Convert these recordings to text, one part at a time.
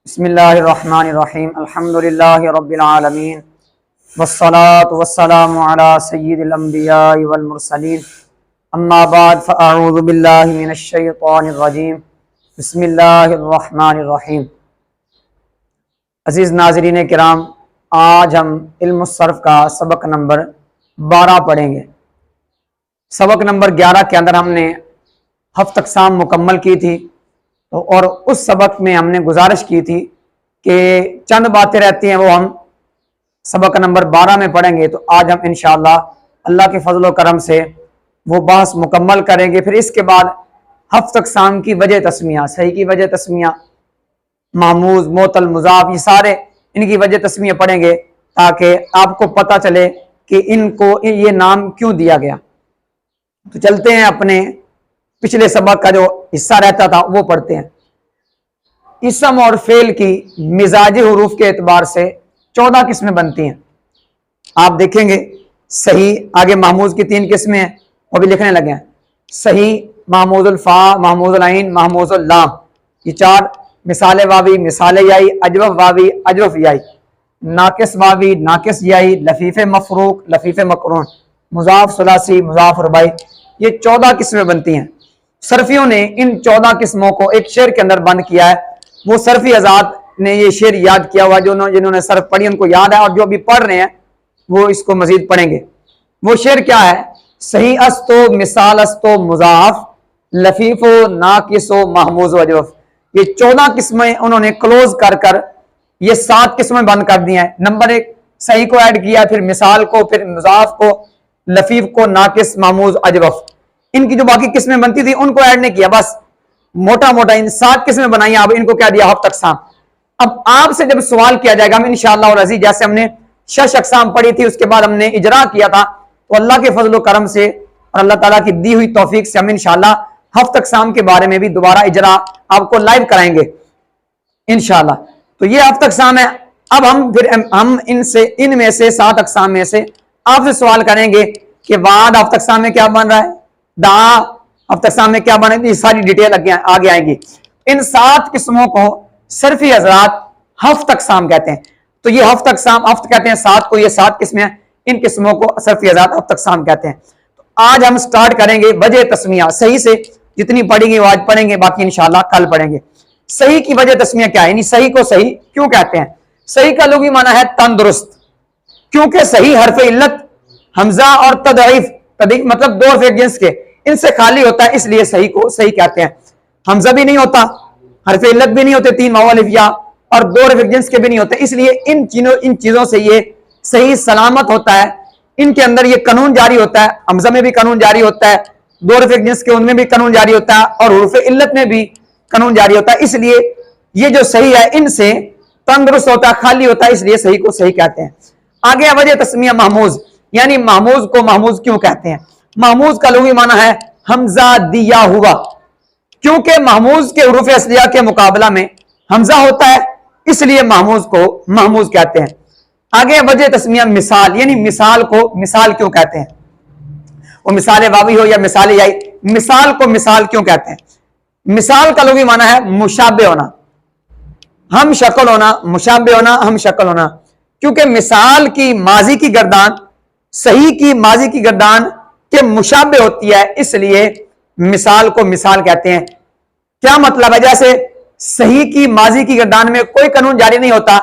بسم اللہ الرحمن الرحیم الحمدللہ رب العالمین والصلاة والسلام علی سید الانبیاء والمرسلین اما بعد فاعوذ باللہ من الشیطان الرجیم بسم اللہ الرحمن الرحیم۔ عزیز ناظرین کرام، آج ہم علم الصرف کا سبق نمبر 12 پڑھیں گے۔ سبق نمبر 11 کے اندر ہم نے 7 اقسام مکمل کی تھی اور اس سبق میں ہم نے گزارش کی تھی کہ چند باتیں رہتی ہیں وہ ہم سبق نمبر 12 میں پڑھیں گے، تو آج ہم انشاءاللہ اللہ کے فضل و کرم سے وہ بحث مکمل کریں گے۔ پھر اس کے بعد 7 اقسام کی وجہ تسمیہ، صحیح کی وجہ تسمیہ، محموز، معطل، مضاف، یہ سارے ان کی وجہ تسمیہ پڑھیں گے تاکہ آپ کو پتہ چلے کہ ان کو یہ نام کیوں دیا گیا۔ تو چلتے ہیں اپنے پچھلے سبق کا جو حصہ رہتا تھا وہ پڑھتے ہیں۔ اسم اور فعل کی مزاجی حروف کے اعتبار سے 14 قسمیں بنتی ہیں۔ آپ دیکھیں گے صحیح، آگے محموز کی 3 قسمیں ہیں، وہ بھی لکھنے لگے ہیں۔ صحیح، محموز الفا، محموز العین، محموز اللام، یہ 4۔ مثال واوی، مثال یائی، اجوف واوی، اجوف یائی، ناقص واوی، ناقص یائی، لفیف مفروق، لفیف مقرون، مضاف ثلاثی، مضاف رباعی، یہ 14 قسمیں بنتی ہیں۔ صرفیوں نے ان 14 قسموں کو ایک شعر کے اندر بند کیا ہے۔ وہ صرفی حضرات نے یہ شعر یاد کیا ہوا، جنہوں نے صرف پڑھی ان کو یاد ہے، اور جو بھی پڑھ رہے ہیں وہ اس کو مزید پڑھیں گے۔ وہ شعر کیا ہے؟ صحیح استو، مثال استو، مضاف، لفیف و، ناقص و، محموز و اجوف، یہ 14 قسمیں انہوں نے کلوز کر کر یہ 7 قسمیں بند کر دی ہیں۔ نمبر 1 صحیح کو ایڈ کیا، پھر مثال کو، پھر مضاف کو، لفیف کو، ناقص، محموز، اجوف۔ ان کی جو باقی قسمیں بنتی تھی ان کو ایڈ نہیں کیا، بس موٹا موٹا ان 7 قسمیں بنائی، اب ان کو کیا دیا؟ 7 اقسام۔ اب آپ سے جب سوال کیا جائے گا، ہم انشاءاللہ العزیز جیسے ہم نے 6 اقسام پڑھی تھی، اس کے بعد ہم نے اجرا کیا تھا، تو اللہ کے فضل و کرم سے اور اللہ تعالیٰ کی دی ہوئی توفیق سے ہم انشاءاللہ 7 اقسام کے بارے میں بھی دوبارہ اجرا آپ کو لائیو کرائیں گے انشاءاللہ۔ تو یہ 7 اقسام ہے۔ اب ہم ان میں سے 7 اقسام میں سے آپ سے سوال کریں گے کہ بعد 7 اقسام میں کیا بن رہا ہے، دعا 7 اقسام میں کیا بنے گی، یہ ساری ڈیٹیل آگے آئیں گی۔ ان 7 قسموں کو صرفی حضرات 7 اقسام کہتے ہیں۔ تو یہ 7 اقسام، 7 کہتے ہیں 7 کو، یہ 7 قسمیں ہیں، ان قسموں کو صرفی حضرات 7 اقسام کہتے ہیں۔ تو آج ہم سٹارٹ کریں گے وجہ تسمیہ، صحیح سے جتنی پڑھیں گے وہ آج پڑھیں گے، باقی انشاءاللہ کل پڑھیں گے۔ صحیح کی وجہ تسمیہ کیا ہے، یعنی صحیح کو صحیح کیوں کہتے ہیں؟ صحیح کا لغوی معنی ہے تندرست، کیونکہ صحیح حرف علت، حمزہ اور تضعیف مطلب 2 حرف جنس کے، ان سے خالی ہوتا ہے، اس لیے صحیح کو صحیح کہتے ہیں۔ حمزہ بھی نہیں ہوتا، حرف علت بھی نہیں ہوتے، 3 واو الف یا، اور 2 حرف جنس کے بھی نہیں ہوتے، اس لیے ان چیزوں سے یہ صحیح سلامت ہوتا ہے۔ ان کے اندر یہ قانون جاری ہوتا ہے، حمزہ میں بھی قانون جاری ہوتا ہے، 2 حرف جنس کے ان میں بھی قانون جاری ہوتا ہے، اور حروف علت میں بھی قانون جاری ہوتا ہے، اس لیے یہ جو صحیح ہے ان سے تندرست ہوتا ہے، خالی ہوتا ہے، اس لیے صحیح کو صحیح کہتے ہیں۔ آگے وجہ تسمیہ محموز، یعنی محموز کو محموز کیوں کہتے ہیں؟ محموز کا لغوی معنی ہے حمزہ دیا ہوا، کیونکہ محموز کے حروف اصلیہ کے مقابلہ میں حمزہ ہوتا ہے، اس لیے محموز کو محموز کہتے ہیں۔ آگے وجہ تسمیہ مثال، یعنی مثال کو مثال کیوں کہتے ہیں؟ وہ مثال واوی ہو یا مثال یائی، مثال کو مثال کیوں کہتے ہیں؟ مثال کا لغوی معنی ہے مشابہ ہونا، ہم شکل ہونا، مشابہ ہونا، ہم شکل ہونا، کیونکہ مثال کی ماضی کی گردان صحیح کی ماضی کی گردان کے مشابہ ہوتی ہے، اس لیے مثال کو مثال کہتے ہیں۔ کیا مطلب ہے؟ جیسے صحیح کی ماضی کی گردان میں کوئی قانون جاری نہیں ہوتا،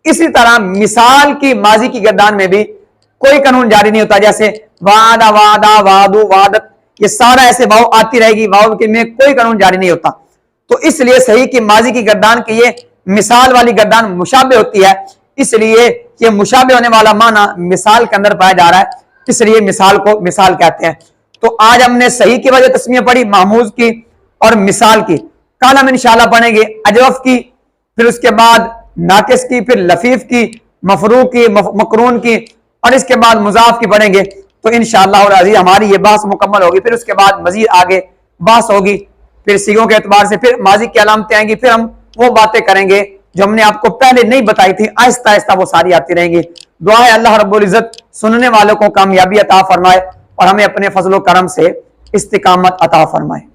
اسی طرح مثال کی ماضی کی گردان میں بھی کوئی قانون جاری نہیں ہوتا، جیسے وعدہ، وعدہ، وعدو، وعدت، یہ سارا ایسے واو آتی رہے گی، واو کے میں کوئی قانون جاری نہیں ہوتا۔ تو اس لیے صحیح کی ماضی کی گردان کی یہ مثال والی گردان مشابہ ہوتی ہے، اس لیے یہ مشابہ ہونے والا معنی مثال کے اندر پایا جا رہا ہے، اس لیے مثال کو مثال کہتے ہیں۔ تو آج ہم نے صحیح کی وجہ تسمیہ پڑھی، محموز کی اور مثال کی۔ کل ہم انشاءاللہ پڑھیں گے اجوف کی، پھر اس کے بعد ناقص کی، پھر لفیف کی، مفروق کی، مقرون کی، اور اس کے بعد مضاف کی پڑھیں گے۔ تو انشاءاللہ العزیز ہماری یہ بحث مکمل ہوگی، پھر اس کے بعد مزید آگے بحث ہوگی، پھر سیغوں کے اعتبار سے پھر ماضی کی علامتیں آئیں گی، پھر ہم وہ باتیں کریں گے جو ہم نے آپ کو پہلے نہیں بتائی تھی، آہستہ آہستہ وہ ساری آتی رہیں گی۔ دعا ہے اللہ رب العزت سننے والوں کو کامیابی عطا فرمائے اور ہمیں اپنے فضل و کرم سے استقامت عطا فرمائے۔